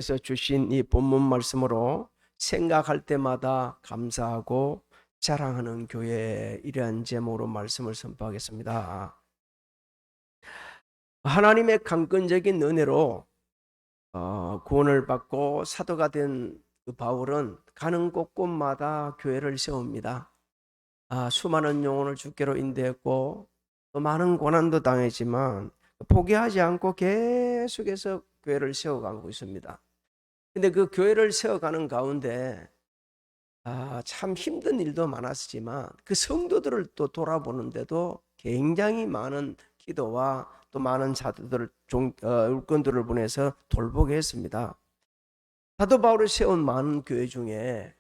그래서 주신 이 본문 말씀으로 생각할 때마다 감사하고 자랑하는 교회, 이러한 제목으로 말씀을 선포하겠습니다. 하나님의 강권적인 은혜로 구원을 받고 사도가 된 그 바울은 가는 곳곳마다 교회를 세웁니다. 수많은 영혼을 주께로 인도했고 또 많은 고난도 당했지만 포기하지 않고 계속해서 교회를 세워가고 있습니다. 근데 그 교회를 세워가는 가운데 참 힘든 일도 많았지만 그 성도들을 또 돌아보는데도 굉장히 많은 기도와 또 많은 사도들, 울건들을 보내서 돌보게 했습니다. 사도 바울이 세운 많은 교회 중에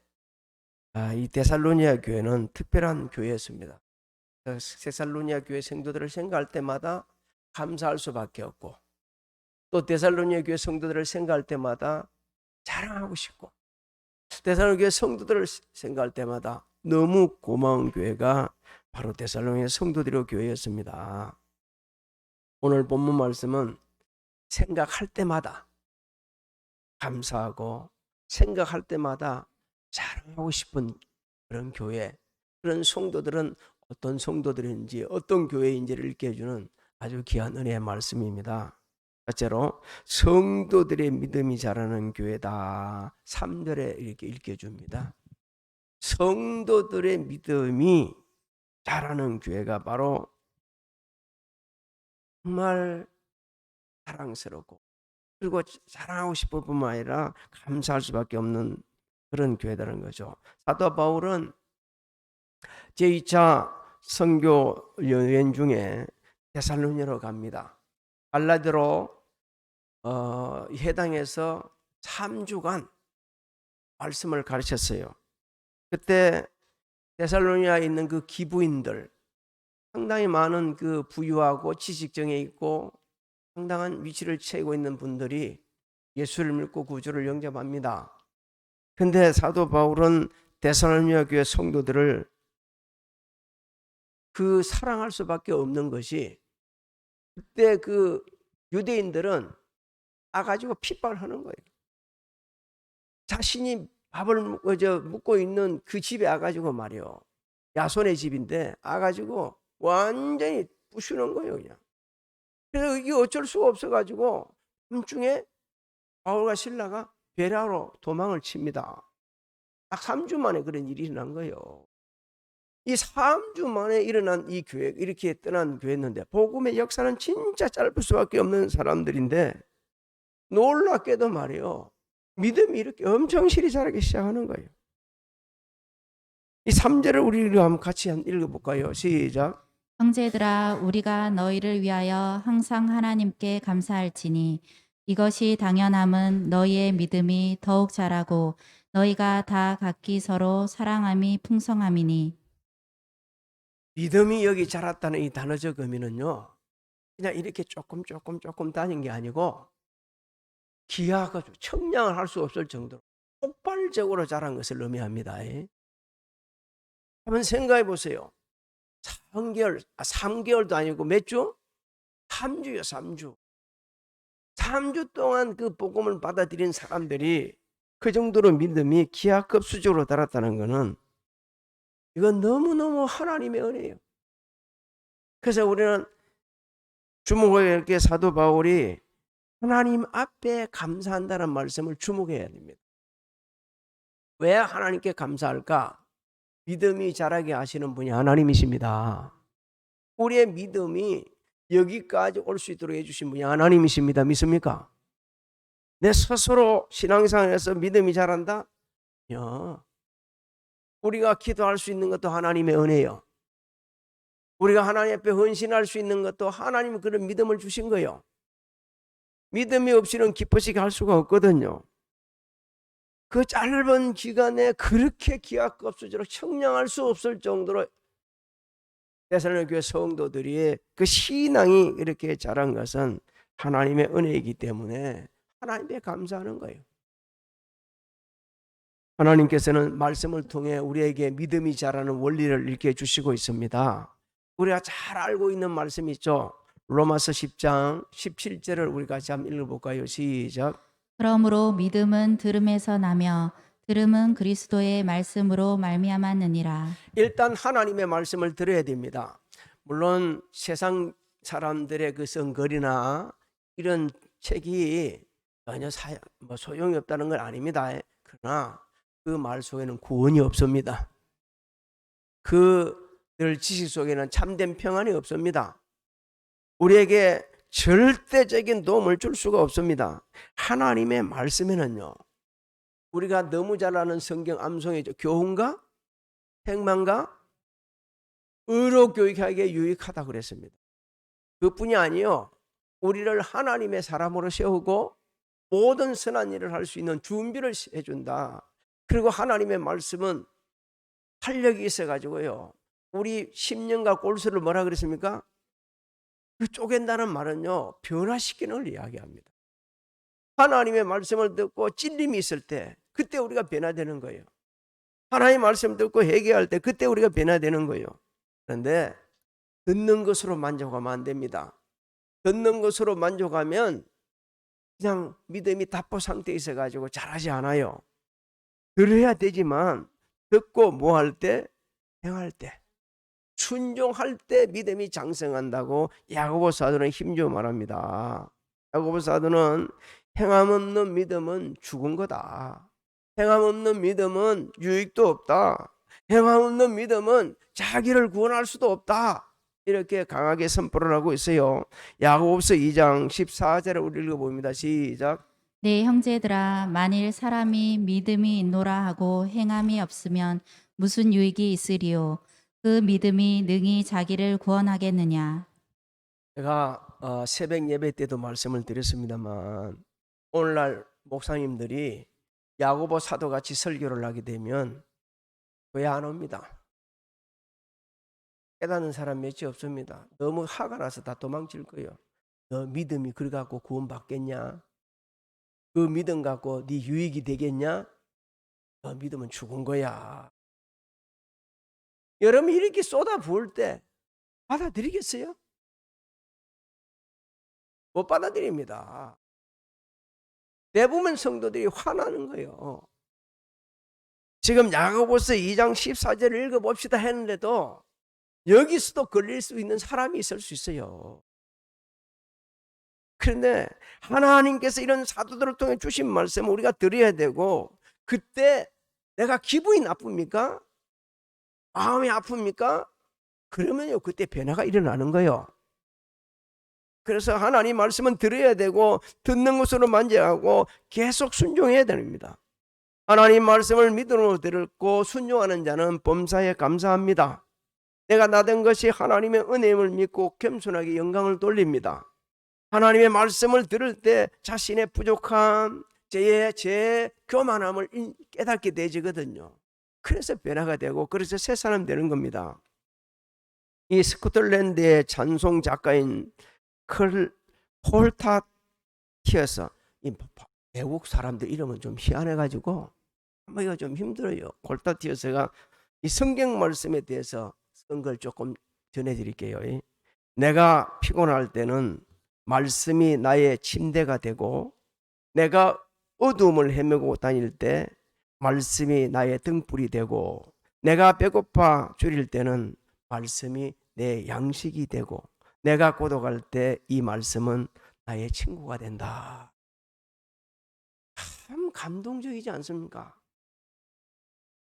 이 데살로니가 교회는 특별한 교회였습니다. 데살로니가 교회 성도들을 생각할 때마다 감사할 수밖에 없고, 또 데살로니가 교회 성도들을 생각할 때마다 자랑하고 싶고, 데살로니가 교회 성도들을 생각할 때마다 너무 고마운 교회가 바로 데살로니가 성도들의 교회였습니다. 오늘 본문 말씀은 생각할 때마다 감사하고 생각할 때마다 자랑하고 싶은 그런 교회, 그런 성도들은 어떤 성도들인지 어떤 교회인지를 읽게 해주는 아주 귀한 은혜의 말씀입니다. 첫째로 성도들의 믿음이 자라는 교회다. 3절에 이렇게 읽게 줍니다. 성도들의 믿음이 자라는 교회가 바로 정말 사랑스럽고, 그리고 자랑하고 싶을 뿐만 아니라 감사할 수밖에 없는 그런 교회다는 거죠. 사도 바울은 제2차 선교 여행 중에 데살로니가로 갑니다. 갈라디아로 해당해서 3주간 말씀을 가르쳤어요. 그때 데살로니가에 있는 그 기부인들, 상당히 많은 그 부유하고 지식정에 있고 상당한 위치를 채우고 있는 분들이 예수를 믿고 구주를 영접합니다. 근데 사도 바울은 데살로니가 교회 성도들을 그 사랑할 수밖에 없는 것이, 그때 그 유대인들은 가지고 핍박을 하는 거예요. 자신이 밥을 묵고 있는 그 집에 가지고 말이요, 야손의 집인데 가지고 완전히 부수는 거예요, 그냥. 그래서 이게 어쩔 수가 없어가지고 밤중에 바울과 실라가 베라로 도망을 칩니다. 딱 3주 만에 그런 일이 일어난 거예요. 이 3주 만에 일어난 이 교회, 이렇게 떠난 교회였는데 복음의 역사는 진짜 짧을 수밖에 없는 사람들인데 놀랍게도 말이요, 믿음이 이렇게 엄청 실이 자라기 시작하는 거예요. 이 3절을 우리가 한번 같이 읽어볼까요? 시작. 형제들아, 우리가 너희를 위하여 항상 하나님께 감사할지니 이것이 당연함은 너희의 믿음이 더욱 자라고 너희가 다 각기 서로 사랑함이 풍성함이니. 믿음이 여기 자랐다는 이 단어적 의미는요, 그냥 이렇게 조금 다닌 게 아니고 기하가 청량을 할 수 없을 정도로 폭발적으로 자란 것을 의미합니다. 한번 생각해 보세요. 3개월도 아니고 몇 주? 3주요, 3주. 3주 동안 그 복음을 받아들인 사람들이 그 정도로 믿음이 기하급수적으로 달았다는 것은 이건 너무너무 하나님의 은혜예요. 그래서 우리는 주목해야 할 게 사도 바울이 하나님 앞에 감사한다는 말씀을 주목해야 됩니다. 왜 하나님께 감사할까? 믿음이 자라게 하시는 분이 하나님이십니다. 우리의 믿음이 여기까지 올 수 있도록 해주신 분이 하나님이십니다. 믿습니까? 내 스스로 신앙생활에서 믿음이 자란다? 우리가 기도할 수 있는 것도 하나님의 은혜예요. 우리가 하나님 앞에 헌신할 수 있는 것도 하나님이 그런 믿음을 주신 거예요. 믿음이 없이는 기쁘시게 할 수가 없거든요. 그 짧은 기간에 그렇게 기하급수적으로 청량할 수 없을 정도로 데살로니가 교회 성도들이 그 신앙이 이렇게 자란 것은 하나님의 은혜이기 때문에 하나님께 감사하는 거예요. 하나님께서는 말씀을 통해 우리에게 믿음이 자라는 원리를 일깨워 주시고 있습니다. 우리가 잘 알고 있는 말씀이 있죠. 로마서 10장 17절을 우리 같이 한번 읽어볼까요? 시작. 그러므로 믿음은 들음에서 나며 들음은 그리스도의 말씀으로 말미암았느니라. 일단 하나님의 말씀을 들어야 됩니다. 물론 세상 사람들의 그 성글이나 이런 책이 전혀 소용이 없다는 건 아닙니다. 그러나 그 말 속에는 구원이 없습니다. 그들 지식 속에는 참된 평안이 없습니다. 우리에게 절대적인 도움을 줄 수가 없습니다. 하나님의 말씀에는요, 우리가 너무 잘 아는 성경 암송이죠. 교훈과 행만과 의로 교육하기에 유익하다 그랬습니다. 그뿐이 아니요, 우리를 하나님의 사람으로 세우고 모든 선한 일을 할 수 있는 준비를 해준다. 그리고 하나님의 말씀은 활력이 있어가지고요, 우리 심령과 골수를 뭐라 그랬습니까? 그 쪼갠다는 말은요, 변화시키는 걸 이야기합니다. 하나님의 말씀을 듣고 찔림이 있을 때 그때 우리가 변화되는 거예요. 하나님의 말씀 듣고 회개할 때 그때 우리가 변화되는 거예요. 그런데 듣는 것으로 만족하면 안 됩니다. 듣는 것으로 만족하면 그냥 믿음이 답보 상태에 있어가지고 잘하지 않아요. 들어야 되지만 듣고 뭐 할 때? 행할 때, 순종할 때 믿음이 장성한다고 야고보 사도는 힘주어 말합니다. 야고보 사도는 행함 없는 믿음은 죽은 거다. 행함 없는 믿음은 유익도 없다. 행함 없는 믿음은 자기를 구원할 수도 없다. 이렇게 강하게 선포를 하고 있어요. 야고보서 2장 14절을 우리 읽어봅니다. 시작. 내 형제들아, 만일 사람이 믿음이 있노라 하고 행함이 없으면 무슨 유익이 있으리요? 그 믿음이 능히 자기를 구원하겠느냐? 제가 새벽 예배 때도 말씀을 드렸습니다만, 오늘날 목사님들이 야고보 사도같이 설교를 하게 되면 왜 안 옵니다. 깨닫는 사람 몇이 없습니다. 너무 화가 나서 다 도망칠 거예요. 너 믿음이 그래 갖고 구원 받겠냐? 그 믿음 갖고 네 유익이 되겠냐? 너 믿음은 죽은 거야. 여러분 이렇게 쏟아 부을 때 받아들이겠어요? 못 받아들입니다. 대부분 성도들이 화나는 거예요. 지금 야고보서 2장 14절을 읽어봅시다 했는데도 여기서도 걸릴 수 있는 사람이 있을 수 있어요. 그런데 하나님께서 이런 사도들을 통해 주신 말씀을 우리가 들어야 되고, 그때 내가 기분이 나쁩니까? 마음이 아픕니까? 그러면요, 그때 변화가 일어나는 거예요. 그래서 하나님 말씀은 들어야 되고 듣는 것으로 만족하고 계속 순종해야 됩니다. 하나님 말씀을 믿음으로 듣고 순종하는 자는 범사에 감사합니다. 내가 나된 것이 하나님의 은혜임을 믿고 겸손하게 영광을 돌립니다. 하나님의 말씀을 들을 때 자신의 부족함, 제 교만함을 깨닫게 되지거든요. 그래서 변화가 되고, 그래서 새 사람 되는 겁니다. 이 스코틀랜드의 찬송 작가인 콜타티어스, 이 외국 사람들 이름은 좀 희한해가지고 한번이가 좀 힘들어요. 콜타티어스가 이 성경 말씀에 대해서 쓴 걸 조금 전해드릴게요. 내가 피곤할 때는 말씀이 나의 침대가 되고, 내가 어두움을 헤매고 다닐 때 말씀이 나의 등불이 되고, 내가 배고파 줄일 때는 말씀이 내 양식이 되고, 내가 고독할 때 이 말씀은 나의 친구가 된다. 참 감동적이지 않습니까?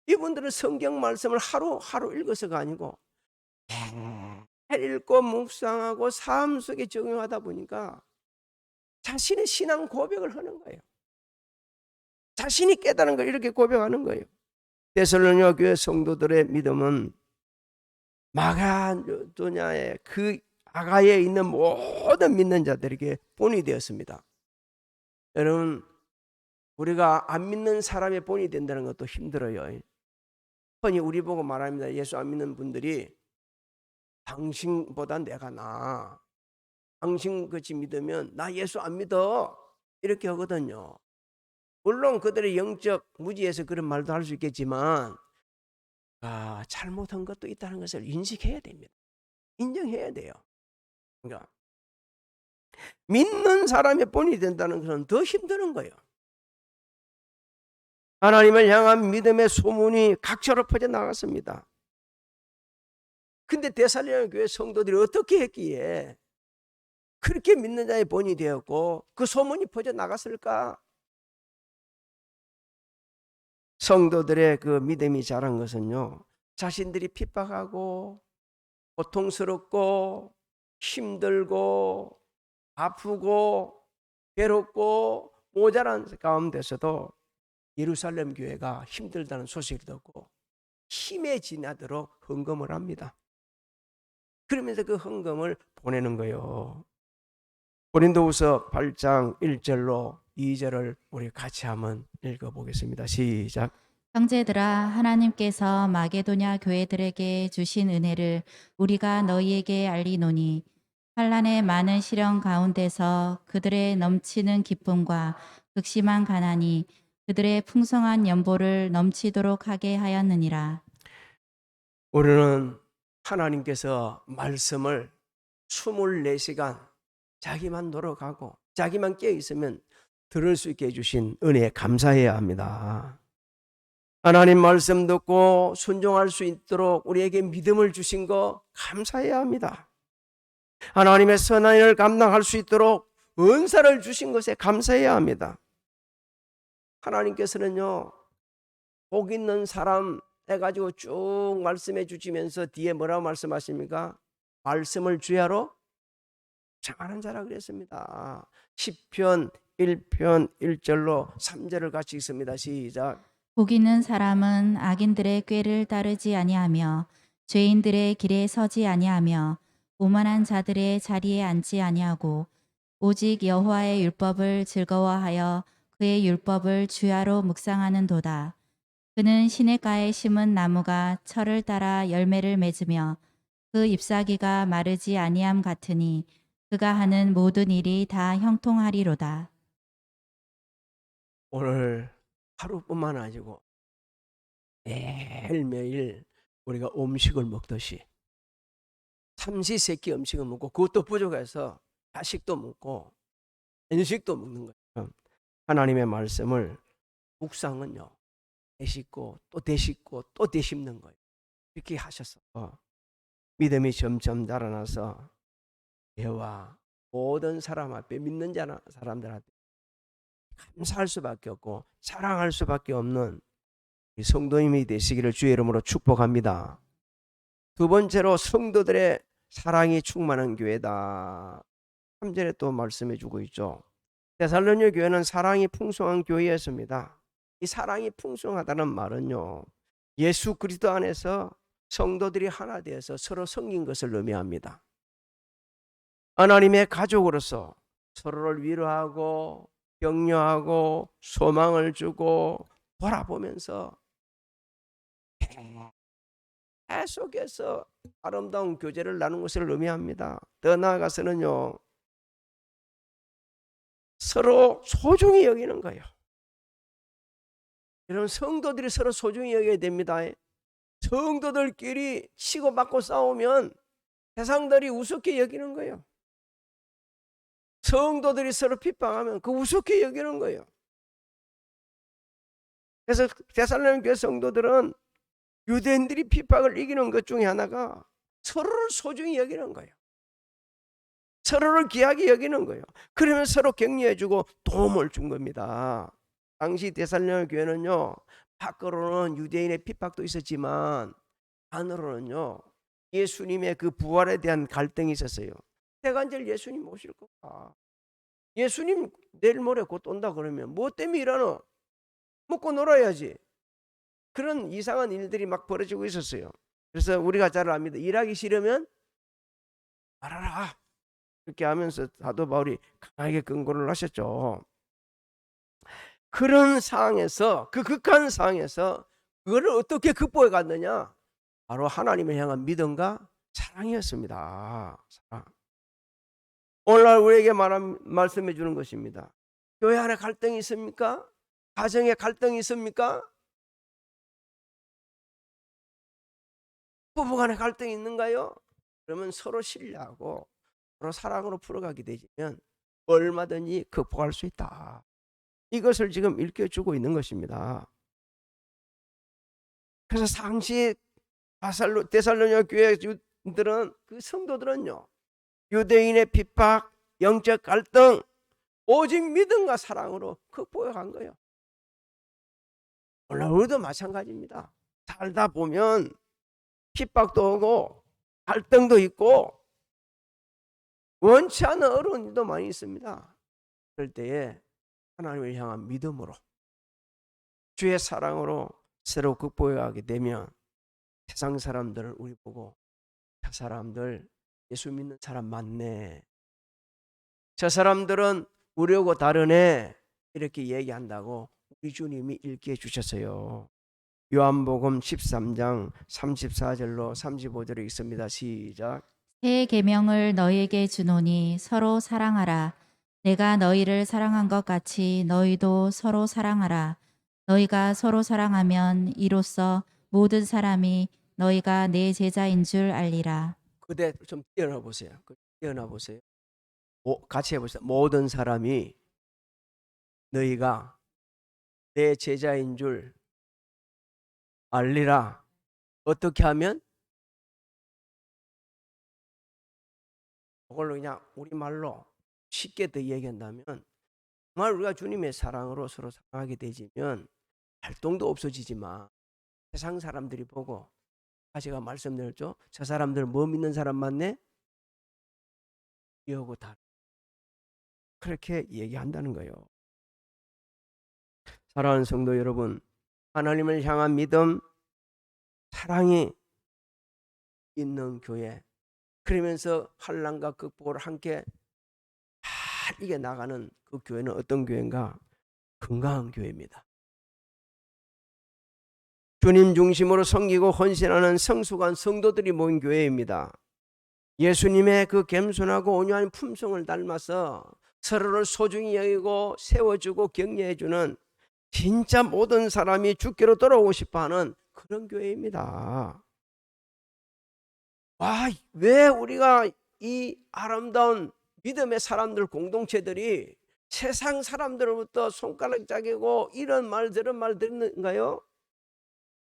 이분들은 성경 말씀을 하루 읽어서가 아니고 읽고 묵상하고 삶 속에 적용하다 보니까 자신의 신앙 고백을 하는 거예요. 자신이 깨달은 걸 이렇게 고백하는 거예요. 데살로니가 교회 성도들의 믿음은 마가도냐의 그 아가에 있는 모든 믿는 자들에게 본이 되었습니다. 여러분, 우리가 안 믿는 사람의 본이 된다는 것도 힘들어요. 흔히 우리 보고 말합니다. 예수 안 믿는 분들이 당신보다 내가 나아. 당신같이 믿으면 나 예수 안 믿어. 이렇게 하거든요. 물론 그들의 영적 무지에서 그런 말도 할 수 있겠지만 잘못한 것도 있다는 것을 인식해야 됩니다. 인정해야 돼요. 그러니까 믿는 사람의 본이 된다는 것은 더 힘드는 거예요. 하나님을 향한 믿음의 소문이 각처로 퍼져 나갔습니다. 근데 데살로니가 교회 성도들이 어떻게 했기에 그렇게 믿는 자의 본이 되었고 그 소문이 퍼져 나갔을까? 성도들의 그 믿음이 자란 것은요, 자신들이 핍박하고 고통스럽고 힘들고 아프고 괴롭고 모자란 가운데서도 예루살렘 교회가 힘들다는 소식을 듣고 힘에 지나도록 헌금을 합니다. 그러면서 그 헌금을 보내는 거예요. 고린도후서 8장 1절로 2절을 우리 같이 한번 읽어보겠습니다. 시작. 형제들아, 하나님께서 마게도냐 교회들에게 주신 은혜를 우리가 너희에게 알리노니 환난의 많은 시련 가운데서 그들의 넘치는 기쁨과 극심한 가난이 그들의 풍성한 연보를 넘치도록 하게 하였느니라. 우리는 하나님께서 말씀을 24시간 자기만 노력하고 자기만 깨어 있으면 들을 수 있게 해주신 은혜에 감사해야 합니다. 하나님 말씀 듣고 순종할 수 있도록 우리에게 믿음을 주신 거 감사해야 합니다. 하나님의 선한 일을 감당할 수 있도록 은사를 주신 것에 감사해야 합니다. 하나님께서는요, 복 있는 사람 해가지고 쭉 말씀해 주시면서 뒤에 뭐라고 말씀하십니까? 말씀을 주야로 장하는 자라 그랬습니다. 시편 1편 1절로 3절을 같이 읽습니다. 시작. 복 있는 사람은 악인들의 꾀를 따르지 아니하며 죄인들의 길에 서지 아니하며 오만한 자들의 자리에 앉지 아니하고 오직 여호와의 율법을 즐거워하여 그의 율법을 주야로 묵상하는도다. 그는 시냇가에 심은 나무가 철을 따라 열매를 맺으며 그 잎사귀가 마르지 아니함 같으니 그가 하는 모든 일이 다 형통하리로다. 오늘 하루뿐만 아니고 매일매일 우리가 음식을 먹듯이 삼시세끼 음식을 먹고 그것도 부족해서 야식도 먹고 안식도 먹는 거예요. 하나님의 말씀을 묵상은요, 되씹고 또 되씹고 또 되씹는 거예요. 이렇게 하셔서 믿음이 점점 자라나서 예와 모든 사람 앞에 믿는 사람들한테 감사할 수밖에 없고 사랑할 수밖에 없는 성도님이 되시기를 주의 이름으로 축복합니다. 두 번째로 성도들의 사랑이 충만한 교회다. 3절에 또 말씀해 주고 있죠. 데살로니가 교회는 사랑이 풍성한 교회였습니다. 이 사랑이 풍성하다는 말은요, 예수 그리스도 안에서 성도들이 하나 되어서 서로 섬긴 것을 의미합니다. 하나님의 가족으로서 서로를 위로하고 격려하고 소망을 주고 돌아보면서 계속해서 아름다운 교제를 나누는 것을 의미합니다. 더 나아가서는요, 서로 소중히 여기는 거예요. 여러분, 성도들이 서로 소중히 여겨야 됩니다. 성도들끼리 치고받고 싸우면 세상들이 우습게 여기는 거예요. 성도들이 서로 핍박하면 그 우습게 여기는 거예요. 그래서 데살로니가 교회 성도들은 유대인들이 핍박을 이기는 것 중에 하나가 서로를 소중히 여기는 거예요. 서로를 귀하게 여기는 거예요. 그러면 서로 격려해주고 도움을 준 겁니다. 당시 데살로니가 교회는요, 밖으로는 유대인의 핍박도 있었지만 안으로는요, 예수님의 그 부활에 대한 갈등이 있었어요. 내가 이제 예수님 모실 거다. 예수님 내일 모레 곧 온다 그러면 뭐 때문에 일하노? 먹고 놀아야지. 그런 이상한 일들이 막 벌어지고 있었어요. 그래서 우리가 잘 압니다. 일하기 싫으면 말하라. 이렇게 하면서 사도 바울이 강하게 권고를 하셨죠. 그런 상황에서, 그 극한 상황에서 그거를 어떻게 극복해 갔느냐? 바로 하나님을 향한 믿음과 사랑이었습니다. 사랑. 오늘날 우리에게 말씀해 주는 것입니다. 교회 안에 갈등이 있습니까? 가정에 갈등이 있습니까? 부부간에 갈등이 있는가요? 그러면 서로 신뢰하고 서로 사랑으로 풀어가게 되면 얼마든지 극복할 수 있다. 이것을 지금 일깨워주고 있는 것입니다. 그래서 상시 데살로니가 교회 주들은 그 성도들은요, 유대인의 핍박, 영적 갈등 오직 믿음과 사랑으로 극복해 간 거예요. 물론 우리도 마찬가지입니다. 살다 보면 핍박도 오고 갈등도 있고 원치 않는 어려운 일도 많이 있습니다. 그럴 때에 하나님을 향한 믿음으로 주의 사랑으로 새로 극복해 가게 되면 세상 사람들을 우리 보고 저 사람들 예수 믿는 사람 많네, 저 사람들은 우리하고 다르네, 이렇게 얘기한다고 우리 주님이 읽게 해주셨어요. 요한복음 13장 34절로 35절에 있습니다. 시작. 새 계명을 너희에게 주노니 서로 사랑하라. 내가 너희를 사랑한 것 같이 너희도 서로 사랑하라. 너희가 서로 사랑하면 이로써 모든 사람이 너희가 내 제자인 줄 알리라. 그대 좀 뛰어나 보세요. 뛰어나 보세요. 같이 해보세요. 모든 사람이 너희가 내 제자인 줄 알리라. 어떻게 하면? 그걸로 그냥 우리말로 쉽게 더 얘기한다면, 정말 우리가 주님의 사랑으로 서로 사랑하게 되지면 활동도 없어지지만 세상 사람들이 보고, 제가 말씀드렸죠, 저 사람들 뭐 믿는 사람 많네? 이하고 다 그렇게 얘기한다는 거예요. 사랑하는 성도 여러분, 하나님을 향한 믿음, 사랑이 있는 교회, 그러면서 환난과 극복을 함께 잘 이겨 나가는 그 교회는 어떤 교회인가? 건강한 교회입니다. 주님 중심으로 섬기고 헌신하는 성숙한 성도들이 모인 교회입니다. 예수님의 그 겸손하고 온유한 품성을 닮아서 서로를 소중히 여기고 세워주고 격려해주는, 진짜 모든 사람이 주께로 돌아오고 싶어하는 그런 교회입니다. 왜 우리가 이 아름다운 믿음의 사람들 공동체들이 세상 사람들로부터 손가락짝이고 이런 말 저런 말 듣는가요?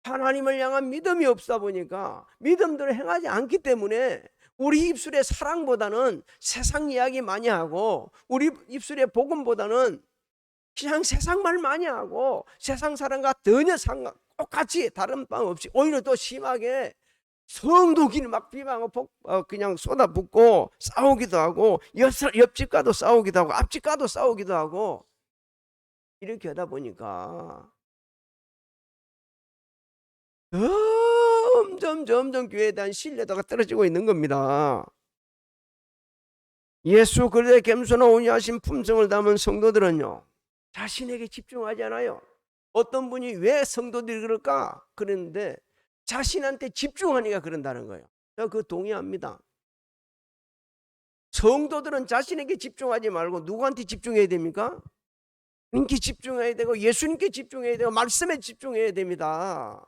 하나님을 향한 믿음이 없다 보니까, 믿음대로 행하지 않기 때문에 우리 입술에 사랑보다는 세상 이야기 많이 하고, 우리 입술에 복음보다는 그냥 세상 말 많이 하고, 세상 사람과 전혀 똑같이 다른 방 없이 오히려 더 심하게 성도끼리 막 비방하고 그냥 쏟아붓고 싸우기도 하고, 옆집과도 싸우기도 하고 앞집과도 싸우기도 하고, 이렇게 하다 보니까 점점 교회에 대한 신뢰도가 떨어지고 있는 겁니다. 예수 그리스도의 겸손한 온유하신 품성을 담은 성도들은요, 자신에게 집중하지 않아요. 어떤 분이 왜 성도들이 그럴까 그랬는데, 자신한테 집중하니까 그런다는 거예요. 제가 그거 동의합니다. 성도들은 자신에게 집중하지 말고 누구한테 집중해야 됩니까? 하나님께 집중해야 되고, 예수님께 집중해야 되고, 말씀에 집중해야 됩니다.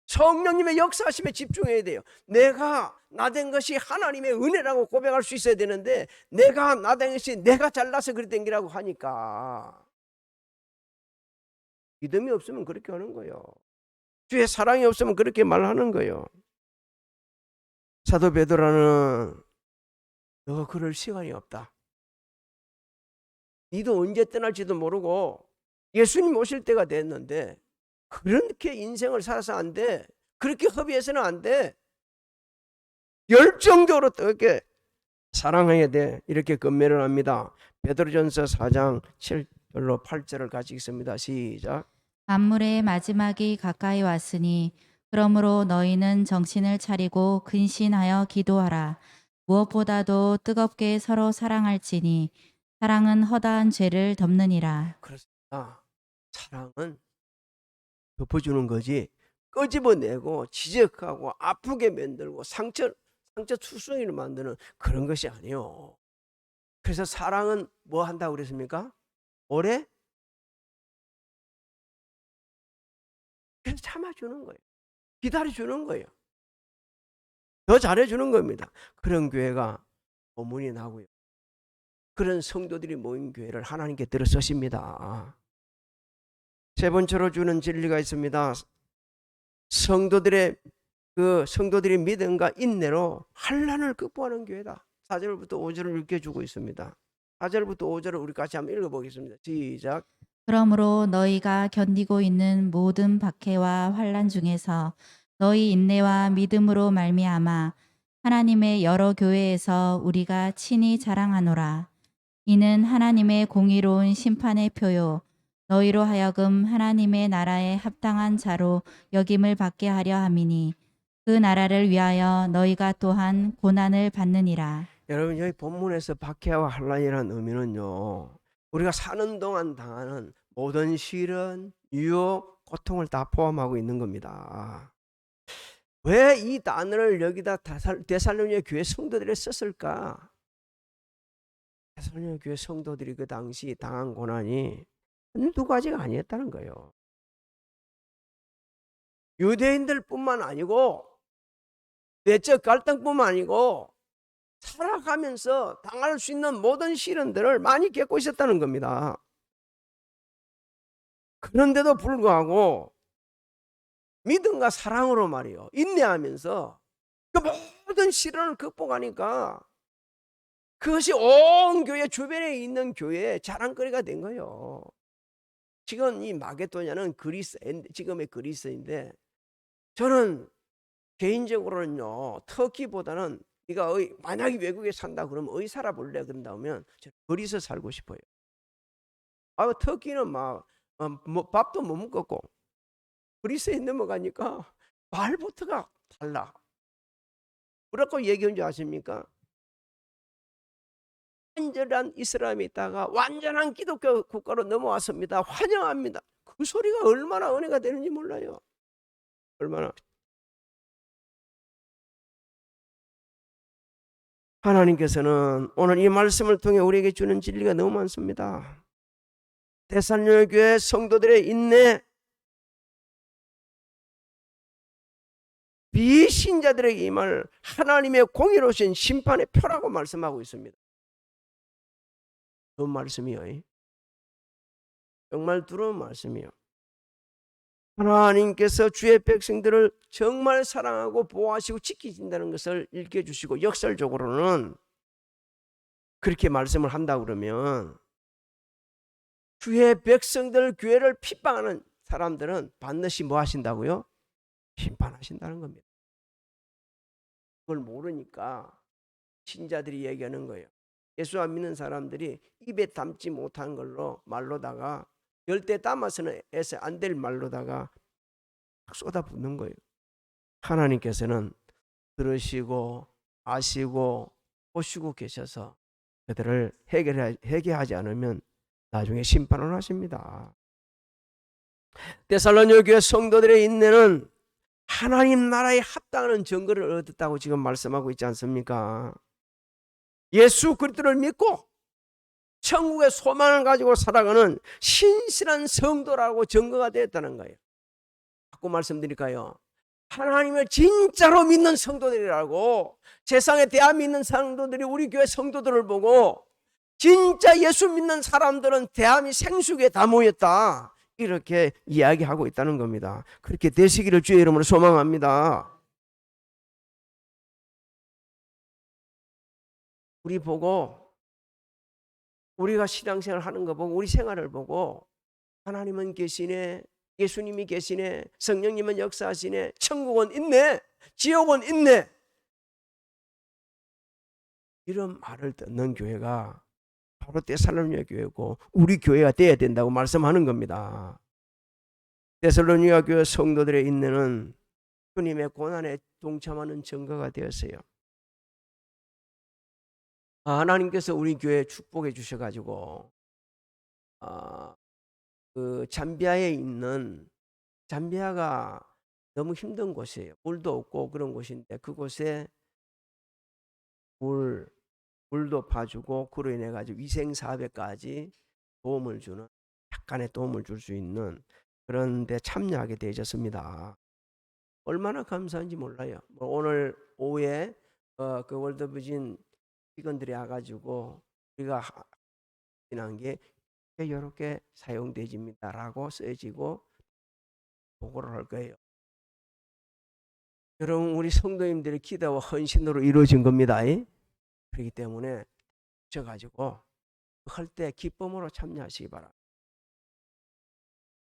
성령님의 역사하심에 집중해야 돼요. 내가 나된 것이 하나님의 은혜라고 고백할 수 있어야 되는데, 내가 나된 것이 내가 잘나서 그리 된 기라고 하니까 믿음이 없으면 그렇게 하는 거예요. 주의 사랑이 없으면 그렇게 말하는 거예요. 사도 베드로는 너가 그럴 시간이 없다. 니도 언제 떠날지도 모르고 예수님 오실 때가 됐는데 그렇게 인생을 살아서 안 돼. 그렇게 허비해서는 안 돼. 열정적으로 이렇게 사랑해야 돼. 이렇게 권면을 합니다. 베드로전서 4장 7절로 8절을 같이 읽습니다. 시작. 만물의 마지막이 가까이 왔으니 그러므로 너희는 정신을 차리고 근신하여 기도하라. 무엇보다도 뜨겁게 서로 사랑할지니 사랑은 허다한 죄를 덮느니라. 그렇습니다. 사랑은 덮어주는 거지, 끄집어내고 지적하고 아프게 만들고 상처 투성이를 만드는 그런 것이 아니에요. 그래서 사랑은 뭐 한다고 그랬습니까? 오래 그래서 참아주는 거예요. 기다려주는 거예요. 더 잘해주는 겁니다. 그런 교회가 소문이 나고요, 그런 성도들이 모인 교회를 하나님께 들어 쓰십니다. 세 번째로 주는 진리가 있습니다. 성도들의 믿음과 인내로 환난을 극복하는 교회다. 4절부터 5절을 읽혀주고 있습니다. 4절부터 5절을 우리 같이 한번 읽어보겠습니다. 시작. 그러므로 너희가 견디고 있는 모든 박해와 환난 중에서 너희 인내와 믿음으로 말미암아 하나님의 여러 교회에서 우리가 친히 자랑하노라. 이는 하나님의 공의로운 심판의 표요 너희로 하여금 하나님의 나라에 합당한 자로 여김을 받게 하려 함이니 그 나라를 위하여 너희가 또한 고난을 받느니라. 여러분, 여기 본문에서 박해와 환난이라는 의미는요, 우리가 사는 동안 당하는 모든 시련, 유혹, 고통을 다 포함하고 있는 겁니다. 왜 이 단어를 여기다 데살로니가 교회 성도들에 썼을까? 데살로니가 교회 성도들이 그 당시 당한 고난이 한두 가지가 아니었다는 거예요. 유대인들 뿐만 아니고 내적 갈등뿐만 아니고 살아가면서 당할 수 있는 모든 시련들을 많이 겪고 있었다는 겁니다. 그런데도 불구하고 믿음과 사랑으로 말이요, 인내하면서 그 모든 시련을 극복하니까 그것이 온 교회 주변에 있는 교회의 자랑거리가 된 거예요. 지금 이 마게도냐는 지금의 그리스인데, 저는 개인적으로는요, 터키보다는 네가 만약에 외국에 산다 그러면 어디 살아볼래 그런다면 저는 그리스 살고 싶어요. 터키는 밥도 못 먹었고 그리스에 넘어가니까 말부터가 달라. 뭐라고 얘기한 줄 아십니까? 완전한 이슬람이 있다가 완전한 기독교 국가로 넘어왔습니다. 환영합니다. 그 소리가 얼마나 은혜가 되는지 몰라요. 얼마나. 하나님께서는 오늘 이 말씀을 통해 우리에게 주는 진리가 너무 많습니다. 데살로니가 교회 성도들의 인내, 비신자들에게 임할 하나님의 공의로우신 심판의 표라고 말씀하고 있습니다. 좋은 말씀이요. 정말 두려운 말씀이요. 하나님께서 주의 백성들을 정말 사랑하고 보호하시고 지키신다는 것을 일깨주시고, 역설적으로는 그렇게 말씀을 한다 그러면 주의 백성들, 교회를 핍박하는 사람들은 반드시 뭐 하신다고요? 심판하신다는 겁니다. 그걸 모르니까 신자들이 얘기하는 거예요. 예수 안 믿는 사람들이 입에 담지 못한 걸로 말로다가 열대 담아서는 해서 안 될 말로다가 쏟아붓는 거예요. 하나님께서는 들으시고 아시고 보시고 계셔서 그들을 해결하지 않으면 나중에 심판을 하십니다. 데살로니가 교회 성도들의 인내는 하나님 나라에 합당하는 증거를 얻었다고 지금 말씀하고 있지 않습니까? 예수 그리스도를 믿고 천국의 소망을 가지고 살아가는 신실한 성도라고 증거가 되었다는 거예요. 자꾸 말씀드릴까요? 하나님을 진짜로 믿는 성도들이라고, 세상에 대하 믿는 성도들이 우리 교회 성도들을 보고 진짜 예수 믿는 사람들은 대함이 생수기에 다 모였다, 이렇게 이야기하고 있다는 겁니다. 그렇게 되시기를 주의 이름으로 소망합니다. 우리 보고, 우리가 신앙생활 하는 거 보고, 우리 생활을 보고 하나님은 계시네, 예수님이 계시네, 성령님은 역사하시네, 천국은 있네, 지옥은 있네, 이런 말을 듣는 교회가 바로 데살로니가 교회고 우리 교회가 돼야 된다고 말씀하는 겁니다. 데살로니가 교회 성도들의 인내는 주님의 고난에 동참하는 증거가 되었어요. 하나님께서 우리 교회 축복해 주셔가지고 그 잠비아에 있는, 잠비아가 너무 힘든 곳이에요. 물도 없고 그런 곳인데 그곳에 물도 봐주고 그로 인해 가지고 위생 사업에까지 도움을 주는, 약간의 도움을 줄 수 있는 그런 데 참여하게 되셨습니다. 얼마나 감사한지 몰라요. 오늘 오후에 그 월드비전 직원들이 와가지고 우리가 지난 게 이렇게 사용되집니다라고 써지고 보고를 할 거예요. 여러분, 우리 성도님들의 기도와 헌신으로 이루어진 겁니다. 그렇기 때문에 져가지고 할 때 기쁨으로 참여하시기 바랍니다.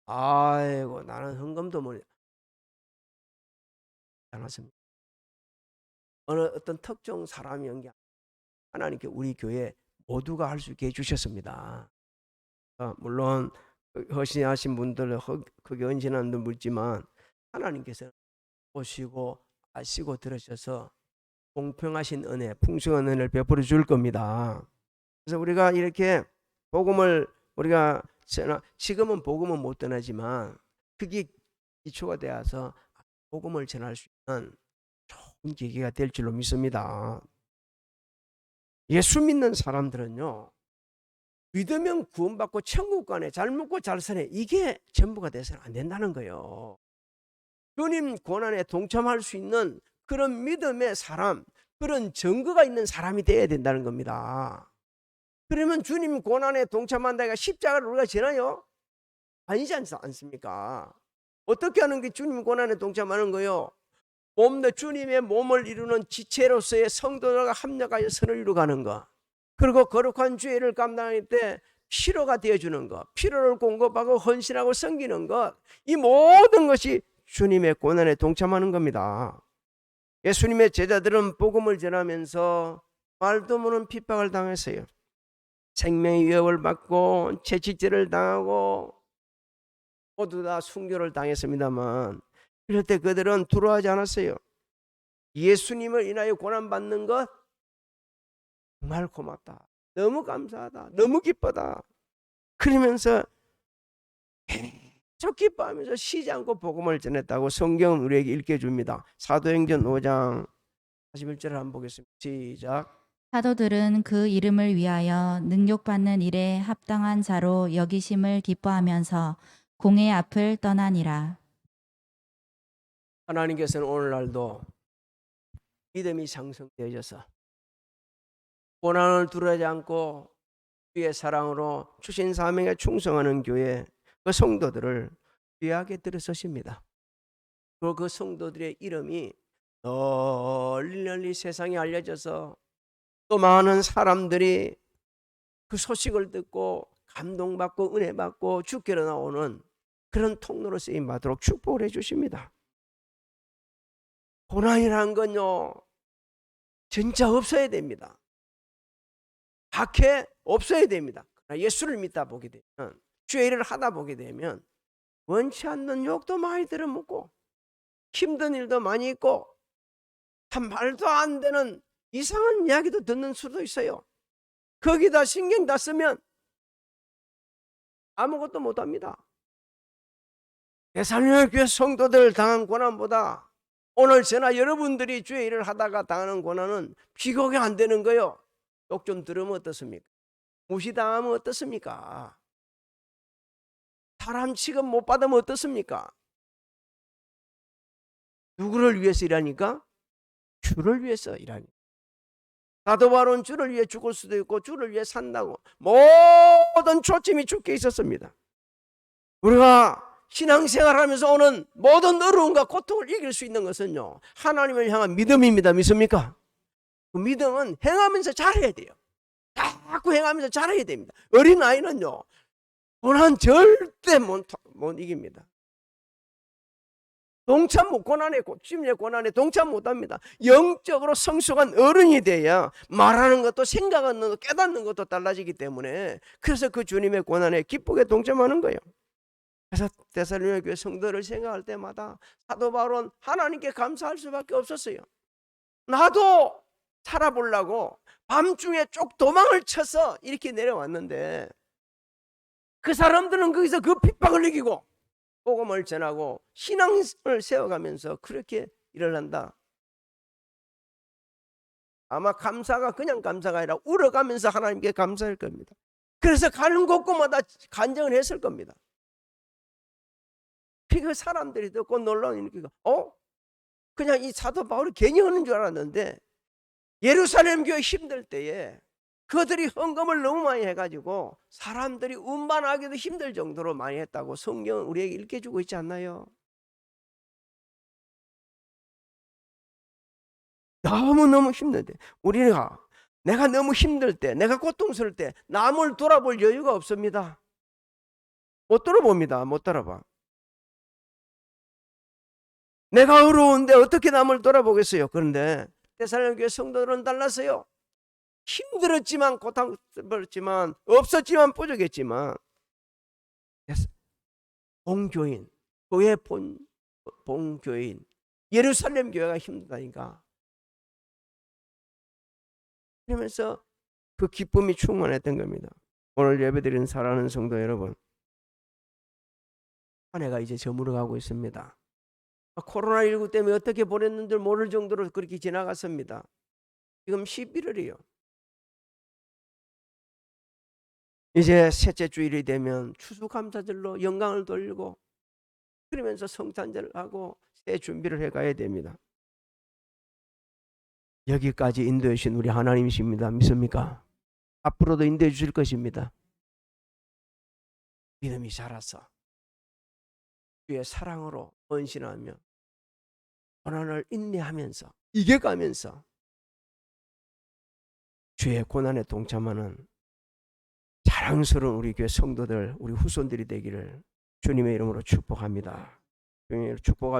아이고, 나는 헌금도 못 않았습니다. 어떤 특정 사람이 한 게 하나님께 우리 교회 모두가 할 수 있게 해주셨습니다. 물론 헌신하신 분들, 크게 헌신한 분도 있지만 하나님께서 보시고 아시고 들으셔서 공평하신 은혜, 풍성한 은혜를 베풀어 줄 겁니다. 그래서 우리가 이렇게 복음을 우리가 지금은 복음은 못 전하지만 그게 기초가 되어서 복음을 전할 수 있는 좋은 계기가 될 줄로 믿습니다. 예수 믿는 사람들은요, 믿으면 구원받고 천국 가네, 잘 먹고 잘 사네, 이게 전부가 돼서는 안 된다는 거예요. 주님 고난에 동참할 수 있는 그런 믿음의 사람, 그런 증거가 있는 사람이 되어야 된다는 겁니다. 그러면 주님 고난에 동참한다니까 십자가를 우리가 지나요? 아니지 않습니까? 어떻게 하는 게 주님 고난에 동참하는 거요? 주님의 몸을 이루는 지체로서의 성도들과 합력하여 선을 이루가는 것, 그리고 거룩한 죄를 감당할 때 피로가 되어주는 것, 피로를 공급하고 헌신하고 섬기는 것, 이 모든 것이 주님의 고난에 동참하는 겁니다. 예수님의 제자들은 복음을 전하면서 말도 모르는 핍박을 당했어요. 생명의 위협을 받고 채찍질을 당하고 모두 다 순교를 당했습니다만, 그럴 때 그들은 두려워하지 않았어요. 예수님을 인하여 고난받는 것 정말 고맙다, 너무 감사하다, 너무 기쁘다, 그러면서 계속 기뻐하면서 쉬지 않고 복음을 전했다고 성경은 우리에게 읽혀줍니다. 사도행전 5장 41절을 한번 보겠습니다. 시작. 사도들은 그 이름을 위하여 능욕받는 일에 합당한 자로 여기심을 기뻐하면서 공의 앞을 떠나니라. 하나님께서는 오늘날도 믿음이 상승되어져서 고난을 두려워하지 않고 주의 사랑으로 주신 사명에 충성하는 교회, 그 성도들을 귀하게 들으셨습니다. 그리고 그 성도들의 이름이 널리 세상에 알려져서 또 많은 사람들이 그 소식을 듣고 감동받고 은혜받고 주께로 나오는 그런 통로로 쓰임받도록 축복을 해주십니다. 고난이라는 건요, 진짜 없어야 됩니다. 박해 없어야 됩니다. 예수를 믿다 보게 되면, 주의 일을 하다 보게 되면 원치 않는 욕도 많이 들어먹고 힘든 일도 많이 있고 참 말도 안 되는 이상한 이야기도 듣는 수도 있어요. 거기다 신경 다 쓰면 아무것도 못합니다. 데살로니가 교회 성도들 당한 고난보다 오늘 저나 여러분들이 주의 일을 하다가 당하는 고난은 비교가 안 되는 거예요. 욕 좀 들으면 어떻습니까? 무시당하면 어떻습니까? 사람 취급 못 받으면 어떻습니까? 누구를 위해서 일하니까? 주를 위해서 일하니까. 사도 바울은 주를 위해 죽을 수도 있고 주를 위해 산다고 모든 초점이 주께 있었습니다. 우리가 신앙생활하면서 오는 모든 어려움과 고통을 이길 수 있는 것은요, 하나님을 향한 믿음입니다. 믿습니까? 그 믿음은 행하면서 잘해야 돼요. 자꾸 행하면서 잘해야 됩니다. 어린아이는요, 고난 절대 못 이깁니다. 심리의 고난에 동참 못합니다. 영적으로 성숙한 어른이 돼야 말하는 것도 생각하는 것도 깨닫는 것도 달라지기 때문에, 그래서 그 주님의 고난에 기쁘게 동참하는 거예요. 그래서 데살로니가 교회 성도를 생각할 때마다 사도 바울은 하나님께 감사할 수밖에 없었어요. 나도 살아보려고 밤중에 쪽 도망을 쳐서 이렇게 내려왔는데 그 사람들은 거기서 그 핍박을 이기고 복음을 전하고 신앙을 세워가면서 그렇게 일을 한다. 아마 감사가 그냥 감사가 아니라 울어가면서 하나님께 감사할 겁니다. 그래서 가는 곳곳마다 간증을 했을 겁니다. 그 사람들이 듣고 놀라운 일이니까 그냥 이 사도 바울이 괜히 하는 줄 알았는데, 예루살렘 교회 힘들 때에 그들이 헌금을 너무 많이 해가지고 사람들이 운반하기도 힘들 정도로 많이 했다고 성경은 우리에게 읽혀주고 있지 않나요? 너무너무 힘든데, 우리가 내가 너무 힘들 때, 내가 고통스러울 때 남을 돌아볼 여유가 없습니다. 못 돌아봅니다. 못 돌아봐. 내가 어려운데 어떻게 남을 돌아보겠어요? 그런데 데살로니가 교회 성도들은 달랐어요. 힘들었지만, 고통스럽지만, 없었지만, 부족했지만 본교인, 교회 본교인 예루살렘 교회가 힘들다니까. 그러면서 그 기쁨이 충만했던 겁니다. 오늘 예배드리는 사랑하는 성도 여러분, 한 해가 이제 저물어가고 있습니다. 코로나19 때문에 어떻게 보냈는지 모를 정도로 그렇게 지나갔습니다. 지금 11월이에요. 이제 셋째 주일이 되면 추수감사절로 영광을 돌리고, 그러면서 성탄절을 하고 새 준비를 해가야 됩니다. 여기까지 인도해 주신 우리 하나님이십니다. 믿습니까? 앞으로도 인도해 주실 것입니다. 믿음이 자라서 주의 사랑으로 헌신하며 고난을 인내하면서 이겨가면서 주의 고난에 동참하는 자랑스러운 우리 교회 성도들, 우리 후손들이 되기를 주님의 이름으로 축복합니다. 주님의 이름으로 축복합니다.